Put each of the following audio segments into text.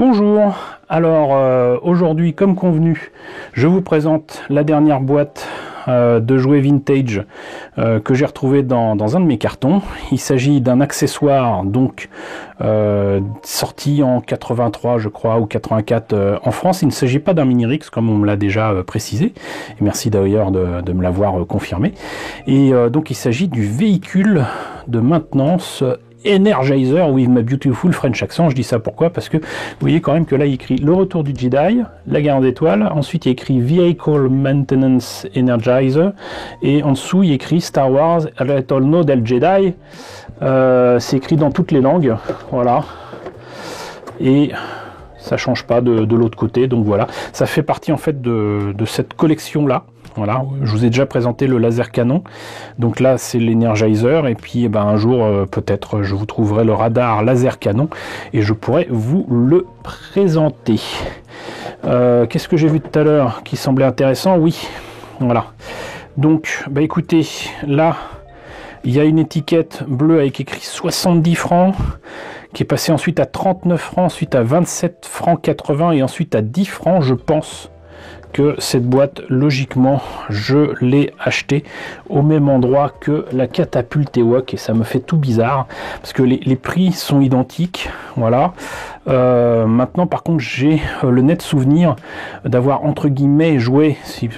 Bonjour, alors aujourd'hui comme convenu je vous présente la dernière boîte de jouets vintage que j'ai retrouvé dans un de mes cartons. Il s'agit d'un accessoire donc sorti en 83 je crois ou 84 en France. Il ne s'agit pas d'un Mini-Rix comme on me l'a déjà précisé, et merci d'ailleurs de me l'avoir confirmé. Et donc il s'agit du véhicule de maintenance Energizer with my beautiful French accent. Je dis ça pourquoi? Parce que vous voyez quand même que là il écrit le retour du Jedi, la garde d'étoiles, ensuite il écrit Vehicle Maintenance Energizer, et en dessous il écrit Star Wars Retorno del Jedi. C'est écrit dans toutes les langues, voilà, et ça change pas de l'autre côté, donc voilà, ça fait partie en fait de cette collection là. Voilà, je vous ai déjà présenté le laser canon, donc là c'est l'Energizer, et puis un jour peut-être je vous trouverai le radar laser canon et je pourrai vous le présenter. Qu'est-ce que j'ai vu tout à l'heure qui semblait intéressant? Oui, voilà, donc écoutez, là il y a une étiquette bleue avec écrit 70 francs qui est passée ensuite à 39 francs, ensuite à 27 francs 80 et ensuite à 10 francs. Je pense que cette boîte, logiquement, je l'ai achetée au même endroit que la catapulte Ewok, et ça me fait tout bizarre parce que les prix sont identiques, voilà. Maintenant par contre j'ai le net souvenir d'avoir entre guillemets joué, si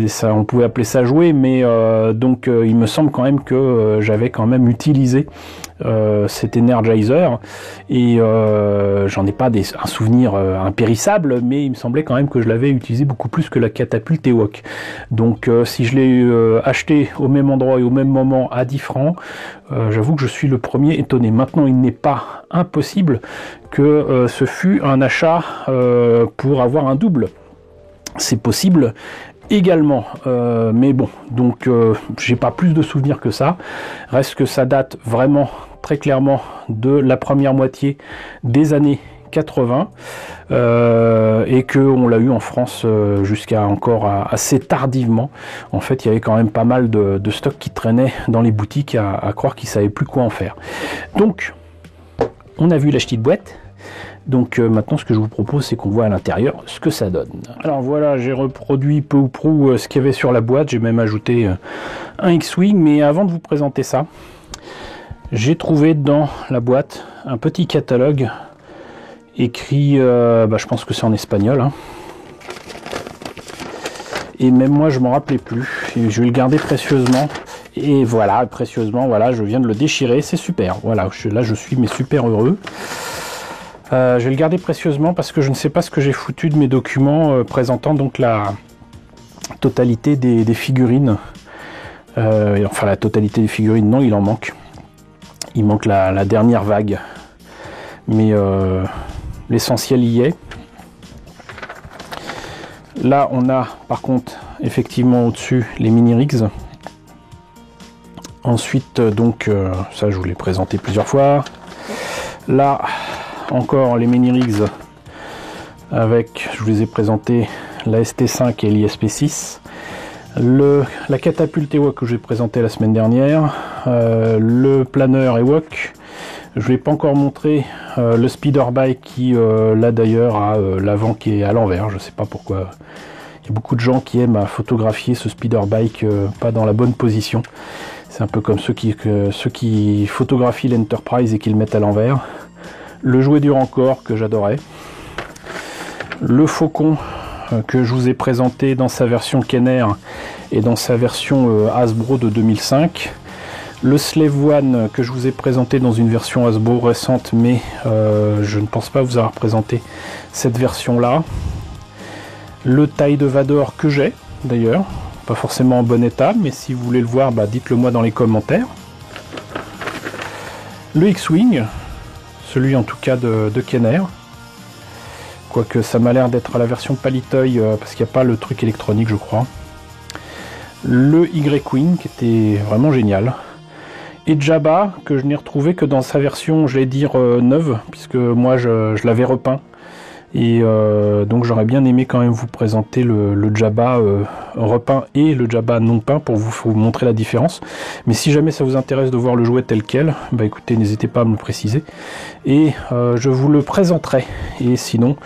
ça, on pouvait appeler ça jouer, mais donc il me semble quand même que j'avais quand même utilisé cet Energizer, et j'en ai pas un souvenir impérissable, mais il me semblait quand même que je l'avais utilisé beaucoup plus que la catapulte Ewok. Donc si je l'ai acheté au même endroit et au même moment à 10 francs, j'avoue que je suis le premier étonné. Maintenant il n'est pas impossible que ce fût un achat pour avoir un double, c'est possible également, mais bon, donc j'ai pas plus de souvenirs que ça. Reste que ça date vraiment très clairement de la première moitié des années 80, et que on l'a eu en France jusqu'à encore assez tardivement. En fait il y avait quand même pas mal de stocks qui traînaient dans les boutiques, à croire qu'ils savaient plus quoi en faire. Donc on a vu la petite boîte. Donc maintenant ce que je vous propose, c'est qu'on voit à l'intérieur ce que ça donne. Alors voilà, j'ai reproduit peu ou prou ce qu'il y avait sur la boîte, j'ai même ajouté un X-Wing, mais avant de vous présenter ça, j'ai trouvé dans la boîte un petit catalogue écrit, je pense que c'est en espagnol, hein. Et même moi je m'en rappelais plus, et je vais le garder précieusement. Et voilà, précieusement, voilà, je viens de le déchirer, c'est super, voilà, là je suis mais super heureux. Je vais le garder précieusement parce que je ne sais pas ce que j'ai foutu de mes documents présentant donc la totalité des figurines. Enfin la totalité des figurines, non, il en manque. Il manque la dernière vague. Mais l'essentiel y est. Là on a par contre effectivement au-dessus les Mini-Rix. Ensuite donc ça je vous l'ai présenté plusieurs fois. Là encore les Mini-Rix avec, je vous les ai présentés, la ST5 et l'ISP6, la catapulte Ewok que j'ai présenté la semaine dernière, le planeur Ewok. Je ne vais pas encore montrer le speeder bike qui là d'ailleurs a l'avant qui est à l'envers, je sais pas pourquoi. Il y a beaucoup de gens qui aiment à photographier ce speeder bike pas dans la bonne position. C'est un peu comme ceux qui photographient l'Enterprise et qui le mettent à l'envers. Le jouet du Rancor que j'adorais, le Faucon que je vous ai présenté dans sa version Kenner et dans sa version Hasbro de 2005, le Slave One que je vous ai présenté dans une version Hasbro récente, mais je ne pense pas vous avoir présenté cette version là, le Tide Vador que j'ai d'ailleurs, pas forcément en bon état, mais si vous voulez le voir, dites-le moi dans les commentaires, le X-Wing, celui en tout cas de Kenner, quoique ça m'a l'air d'être la version Palitoy parce qu'il n'y a pas le truc électronique je crois, le Y-Wing qui était vraiment génial, et Jabba que je n'ai retrouvé que dans sa version, je vais dire neuve, puisque moi je l'avais repeint Et donc j'aurais bien aimé quand même vous présenter le Jabba repeint et le Jabba non peint pour vous montrer la différence. Mais si jamais ça vous intéresse de voir le jouet tel quel, bah écoutez, n'hésitez pas à me le préciser et je vous le présenterai. Et sinon,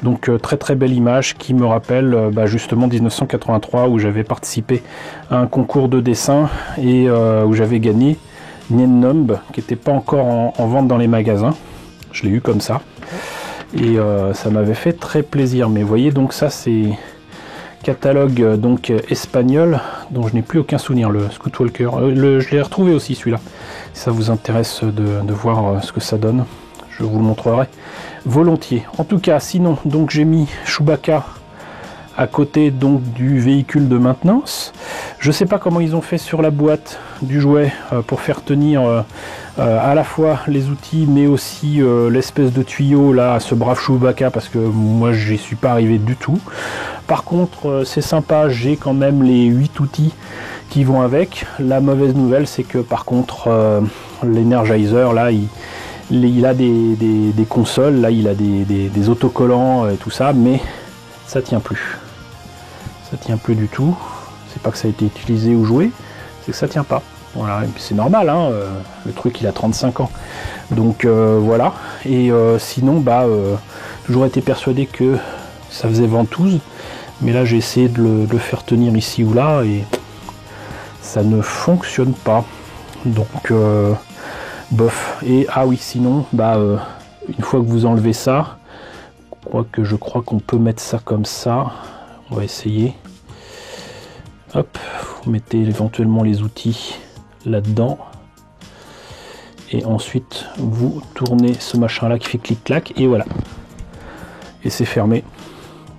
donc très très belle image qui me rappelle justement 1983 où j'avais participé à un concours de dessin et où j'avais gagné Nien Numb qui n'était pas encore en vente dans les magasins. Je l'ai eu comme ça. Et ça m'avait fait très plaisir. Mais vous voyez, donc ça c'est catalogue donc espagnol dont je n'ai plus aucun souvenir, le Scout Walker. Je l'ai retrouvé aussi celui-là. Si ça vous intéresse de voir ce que ça donne, je vous le montrerai volontiers. En tout cas, sinon, donc j'ai mis Chewbacca à côté donc du véhicule de maintenance. Je sais pas comment ils ont fait sur la boîte du jouet pour faire tenir à la fois les outils mais aussi l'espèce de tuyau là à ce brave Chewbacca, parce que moi j'y suis pas arrivé du tout. Par contre c'est sympa, j'ai quand même les 8 outils qui vont avec. La mauvaise nouvelle c'est que par contre l'Energizer là il a des consoles, là il a des autocollants et tout ça, mais ça tient plus. Ça tient plus du tout. C'est pas que ça a été utilisé ou joué, c'est que ça tient pas. Voilà, et puis c'est normal, hein, le truc il a 35 ans. Donc voilà. Et sinon, toujours été persuadé que ça faisait ventouse, mais là j'ai essayé de le faire tenir ici ou là et ça ne fonctionne pas. Donc bof. Et ah oui, sinon, une fois que vous enlevez ça, je crois qu'on peut mettre ça comme ça. On va essayer. Hop, vous mettez éventuellement les outils là-dedans. Et ensuite, vous tournez ce machin-là qui fait clic-clac. Et voilà. Et c'est fermé.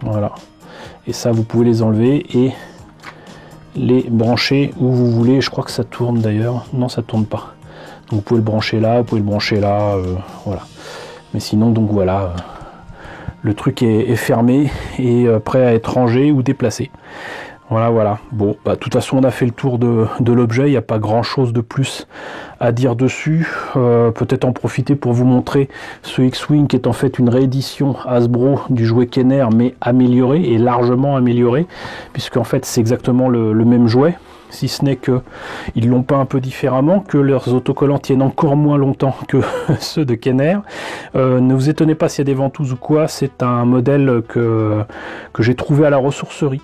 Voilà. Et ça, vous pouvez les enlever et les brancher où vous voulez. Je crois que ça tourne d'ailleurs. Non, ça tourne pas. Donc vous pouvez le brancher là, vous pouvez le brancher là. Voilà. Mais sinon, donc voilà. Le truc est fermé et prêt à être rangé ou déplacé. Voilà. Bon, de toute façon, on a fait le tour de l'objet. Il n'y a pas grand-chose de plus à dire dessus. Peut-être en profiter pour vous montrer ce X-Wing qui est en fait une réédition Hasbro du jouet Kenner, mais amélioré et largement amélioré, puisqu'en fait, c'est exactement le même jouet. Si ce n'est qu'ils l'ont peint un peu différemment, que leurs autocollants tiennent encore moins longtemps que ceux de Kenner. Ne vous étonnez pas s'il y a des ventouses ou quoi, c'est un modèle que j'ai trouvé à la ressourcerie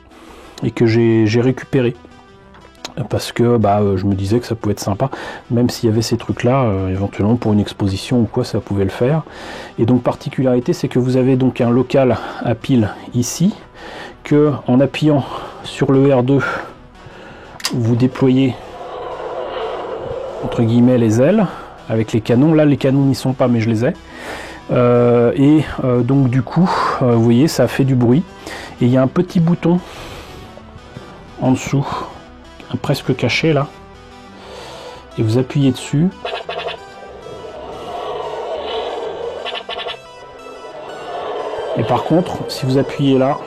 et que j'ai récupéré. Parce que je me disais que ça pouvait être sympa, même s'il y avait ces trucs là, éventuellement pour une exposition ou quoi, ça pouvait le faire. Et donc particularité, c'est que vous avez donc un local à pile ici, que en appuyant sur le R2, vous déployez entre guillemets les ailes avec les canons. Là les canons n'y sont pas mais je les ai. Donc du coup vous voyez ça fait du bruit et il y a un petit bouton en dessous presque caché là et vous appuyez dessus et par contre si vous appuyez là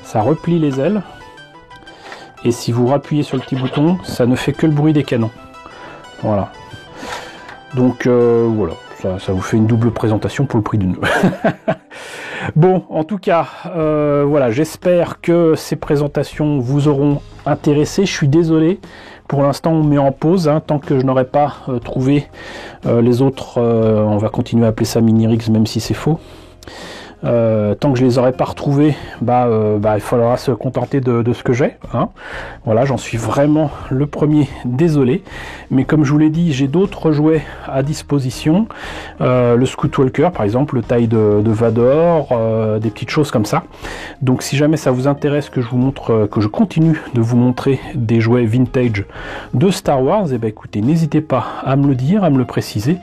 ça replie les ailes. Et si vous rappuyez sur le petit bouton, ça ne fait que le bruit des canons. Voilà. Donc voilà, ça vous fait une double présentation pour le prix d'une. Bon, en tout cas, voilà, j'espère que ces présentations vous auront intéressé. Je suis désolé, pour l'instant on met en pause, hein, tant que je n'aurai pas trouvé les autres, on va continuer à appeler ça Minirix, même si c'est faux. Tant que je les aurai pas retrouvés, il faudra se contenter de ce que j'ai, hein. Voilà, j'en suis vraiment le premier désolé, mais comme je vous l'ai dit, j'ai d'autres jouets à disposition, le Scout Walker par exemple, le taille de Vador, des petites choses comme ça. Donc si jamais ça vous intéresse que je vous montre, que je continue de vous montrer des jouets vintage de Star Wars, et écoutez, n'hésitez pas à me le dire, à me le préciser,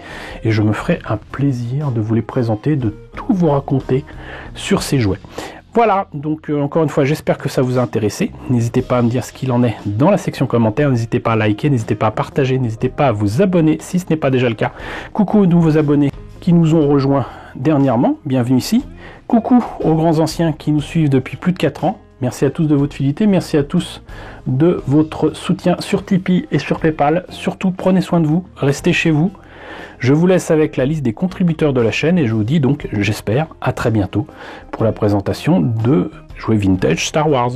et je me ferai un plaisir de vous les présenter, de tout vous raconter sur ces jouets. Voilà, donc encore une fois, j'espère que ça vous a intéressé. N'hésitez pas à me dire ce qu'il en est dans la section commentaires. N'hésitez pas à liker, n'hésitez pas à partager, n'hésitez pas à vous abonner si ce n'est pas déjà le cas. Coucou aux nouveaux abonnés qui nous ont rejoints dernièrement, bienvenue ici. Coucou aux grands anciens qui nous suivent depuis plus de 4 ans. Merci à tous de votre fidélité, merci à tous de votre soutien sur Tipeee et sur Paypal. Surtout, prenez soin de vous, restez chez vous. Je vous laisse avec la liste des contributeurs de la chaîne et je vous dis donc, j'espère, à très bientôt pour la présentation de jouets vintage Star Wars.